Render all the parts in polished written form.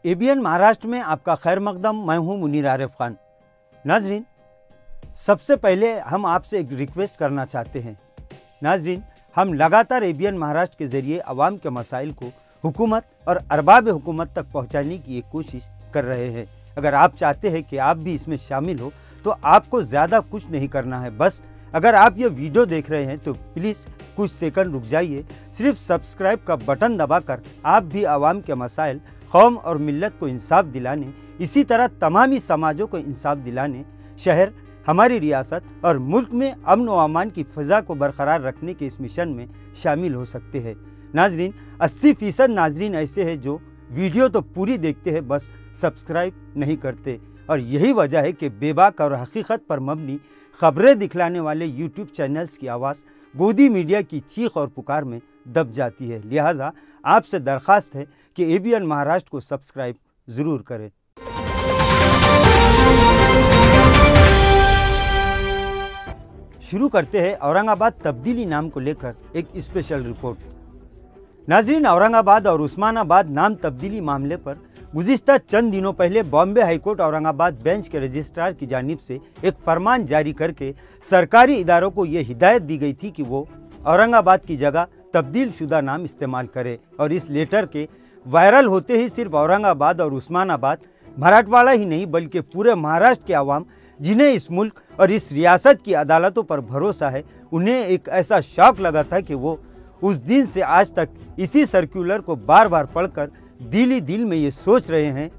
ABN Maharashtra में आपका खैर मकदम। मैं हूं मुनीर आरिफ खान। नाजरीन, सबसे पहले हम आपसे एक रिक्वेस्ट करना चाहते हैं। नाजरीन, हम लगातार एबीएन महाराष्ट्र के ज़रिए आवाम के मसाइल को हुकूमत और अरबाब हुकूमत तक पहुंचाने की एक कोशिश कर रहे हैं। अगर आप चाहते हैं कि आप भी इसमें शामिल हो तो आपको ज़्यादा कुछ नहीं करना है। बस अगर आप ये वीडियो देख रहे हैं तो प्लीज़ कुछ सेकंड रुक जाइए। सिर्फ सब्सक्राइब का बटन दबाकर आप भी आवाम के मसाइल, कौम और मिल्लत को इंसाफ दिलाने, इसी तरह तमामी समाजों को इंसाफ दिलाने, शहर, हमारी रियासत और मुल्क में अमन व अमान की फ़ज़ा को बरकरार रखने के इस मिशन में शामिल हो सकते हैं। नाजरीन, 80% नाजरीन ऐसे हैं जो वीडियो तो पूरी देखते हैं, बस सब्सक्राइब नहीं करते। और यही वजह है कि बेबाक और हकीकत पर मबनी खबरें दिखलाने वाले यूट्यूब चैनल्स की आवाज़ गोदी मीडिया की चीख और पुकार में दब जाती है। लिहाजा आपसे दरख्वास्त है कि एबीएन महाराष्ट्र को सब्सक्राइब ज़रूर करें। शुरू करते हैं औरंगाबाद तब्दीली नाम को लेकर एक स्पेशल रिपोर्ट। नाजरीन, औरंगाबाद और उस्मानाबाद नाम तब्दीली मामले पर गुज़िश्ता चंद दिनों पहले बॉम्बे हाईकोर्ट औरंगाबाद बेंच के रजिस्ट्रार की जानिब से एक फरमान जारी करके सरकारी इदारों को ये हिदायत दी गई थी कि वो औरंगाबाद की जगह तब्दील शुदा नाम इस्तेमाल करे। और इस लेटर के वायरल होते ही सिर्फ औरंगाबाद और उस्मानाबाद, मराठवाड़ा ही नहीं बल्कि पूरे महाराष्ट्र के आवाम, जिन्हें इस मुल्क और इस रियासत की अदालतों पर भरोसा है, उन्हें एक ऐसा शौक लगा था कि वो उस दिन से आज तक इसी सर्कुलर को बार बार पढ़कर दिल ही दिल में ये सोच रहे हैं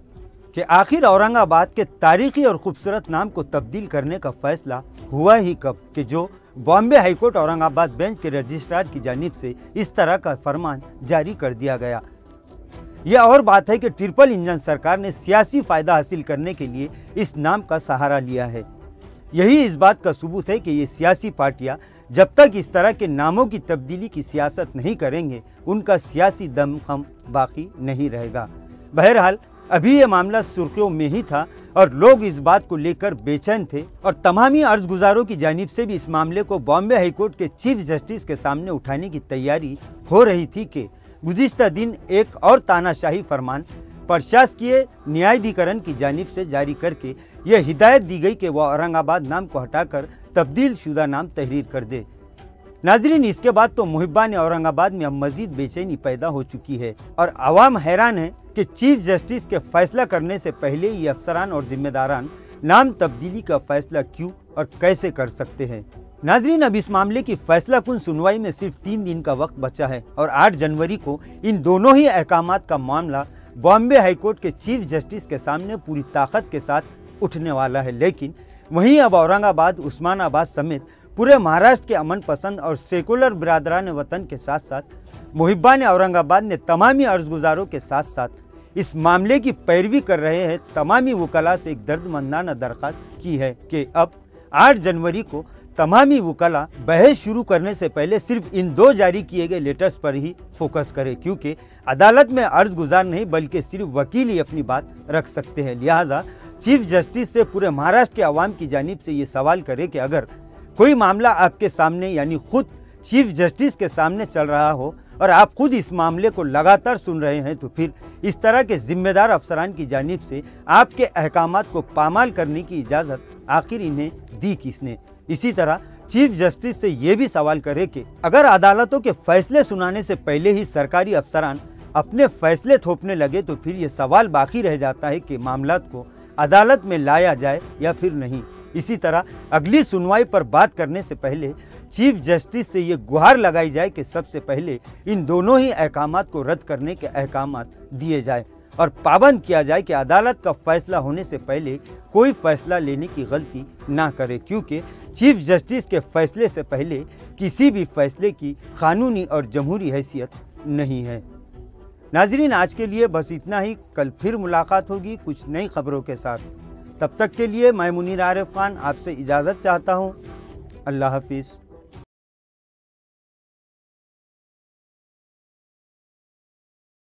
कि आखिर औरंगाबाद के तारीखी और खूबसूरत नाम को तब्दील करने का फैसला हुआ ही कब कि जो बॉम्बे हाईकोर्ट औरंगाबाद बेंच के रजिस्ट्रार की जानिब से इस तरह का फरमान जारी कर दिया गया। यह और बात है कि ट्रिपल इंजन सरकार ने सियासी फ़ायदा हासिल करने के लिए इस नाम का सहारा लिया है। यही इस बात का सबूत है कि ये सियासी पार्टियां जब तक इस तरह के नामों की तब्दीली की सियासत नहीं करेंगे, उनका सियासी दमखम बाकी नहीं रहेगा। बहरहाल अभी ये मामला सुर्खियों में ही था और लोग इस बात को लेकर बेचैन थे और तमामी अर्जगुजारों की जानिब से भी इस मामले को बॉम्बे हाईकोर्ट के चीफ जस्टिस के सामने उठाने की तैयारी हो रही थी कि गुज़िश्ता दिन एक और तानाशाही फरमान प्रशासकीय न्यायाधिकरण की जानिब से जारी करके यह हिदायत दी गई कि वह औरंगाबाद नाम को हटाकर तब्दील शुदा नाम तहरीर कर दे। नाजरीन, इसके बाद तो मुहिब्बान औरंगाबाद में अब मजीद बेचैनी पैदा हो चुकी है और आवाम हैरान है कि चीफ जस्टिस के फैसला करने से पहले ही अफसरान और जिम्मेदारान नाम तब्दीली का फैसला क्यों और कैसे कर सकते हैं। नाजरीन, अब इस मामले की फैसला कुन सुनवाई में सिर्फ 3 दिन का वक्त बचा है और 8 जनवरी को इन दोनों ही अहकामात का मामला बॉम्बे हाईकोर्ट के चीफ जस्टिस के सामने पूरी ताकत के साथ उठने वाला है। लेकिन वहीं अब औरंगाबाद, उस्मानाबाद समेत पूरे महाराष्ट्र के अमन पसंद और सेकुलर बिरादरान वतन के साथ साथ मुहिब्बान औरंगाबाद ने तमामी अर्जगुजारों के साथ साथ इस मामले की पैरवी कर रहे हैं तमामी वकला से एक दर्दमंदाना दरख्वास्त की है कि अब 8 जनवरी को तमामी वकला बहस शुरू करने से पहले सिर्फ इन 2 जारी किए गए लेटर्स पर ही फोकस करें, क्योंकि अदालत में अर्जगुजार नहीं बल्कि सिर्फ वकील ही अपनी बात रख सकते हैं। लिहाजा चीफ जस्टिस से पूरे महाराष्ट्र के अवाम की जानिब से ये सवाल करें कि अगर कोई मामला आपके सामने यानी खुद चीफ जस्टिस के सामने चल रहा हो और आप खुद इस मामले को लगातार सुन रहे हैं, तो फिर इस तरह के जिम्मेदार अफसरान की जानिब से आपके अहकामात को पामाल करने की इजाज़त आखिर इन्हें दी किसने। इसी तरह चीफ जस्टिस से ये भी सवाल करे कि अगर अदालतों के फैसले सुनाने से पहले ही सरकारी अफसरान अपने फैसले थोपने लगे तो फिर ये सवाल बाकी रह जाता है कि मामलात को अदालत में लाया जाए या फिर नहीं। इसी तरह अगली सुनवाई पर बात करने से पहले चीफ जस्टिस से ये गुहार लगाई जाए कि सबसे पहले इन दोनों ही अहकामात को रद्द करने के अहकामात दिए जाए और पाबंद किया जाए कि अदालत का फैसला होने से पहले कोई फैसला लेने की गलती ना करे, क्योंकि चीफ जस्टिस के फैसले से पहले किसी भी फैसले की कानूनी और जमहूरी हैसियत नहीं है। नाजरीन, आज के लिए बस इतना ही। कल फिर मुलाकात होगी कुछ नई खबरों के साथ। तब तक के लिए मैं मुनीर आरिफ खान आपसे इजाज़त चाहता हूँ। अल्लाह हाफिज़।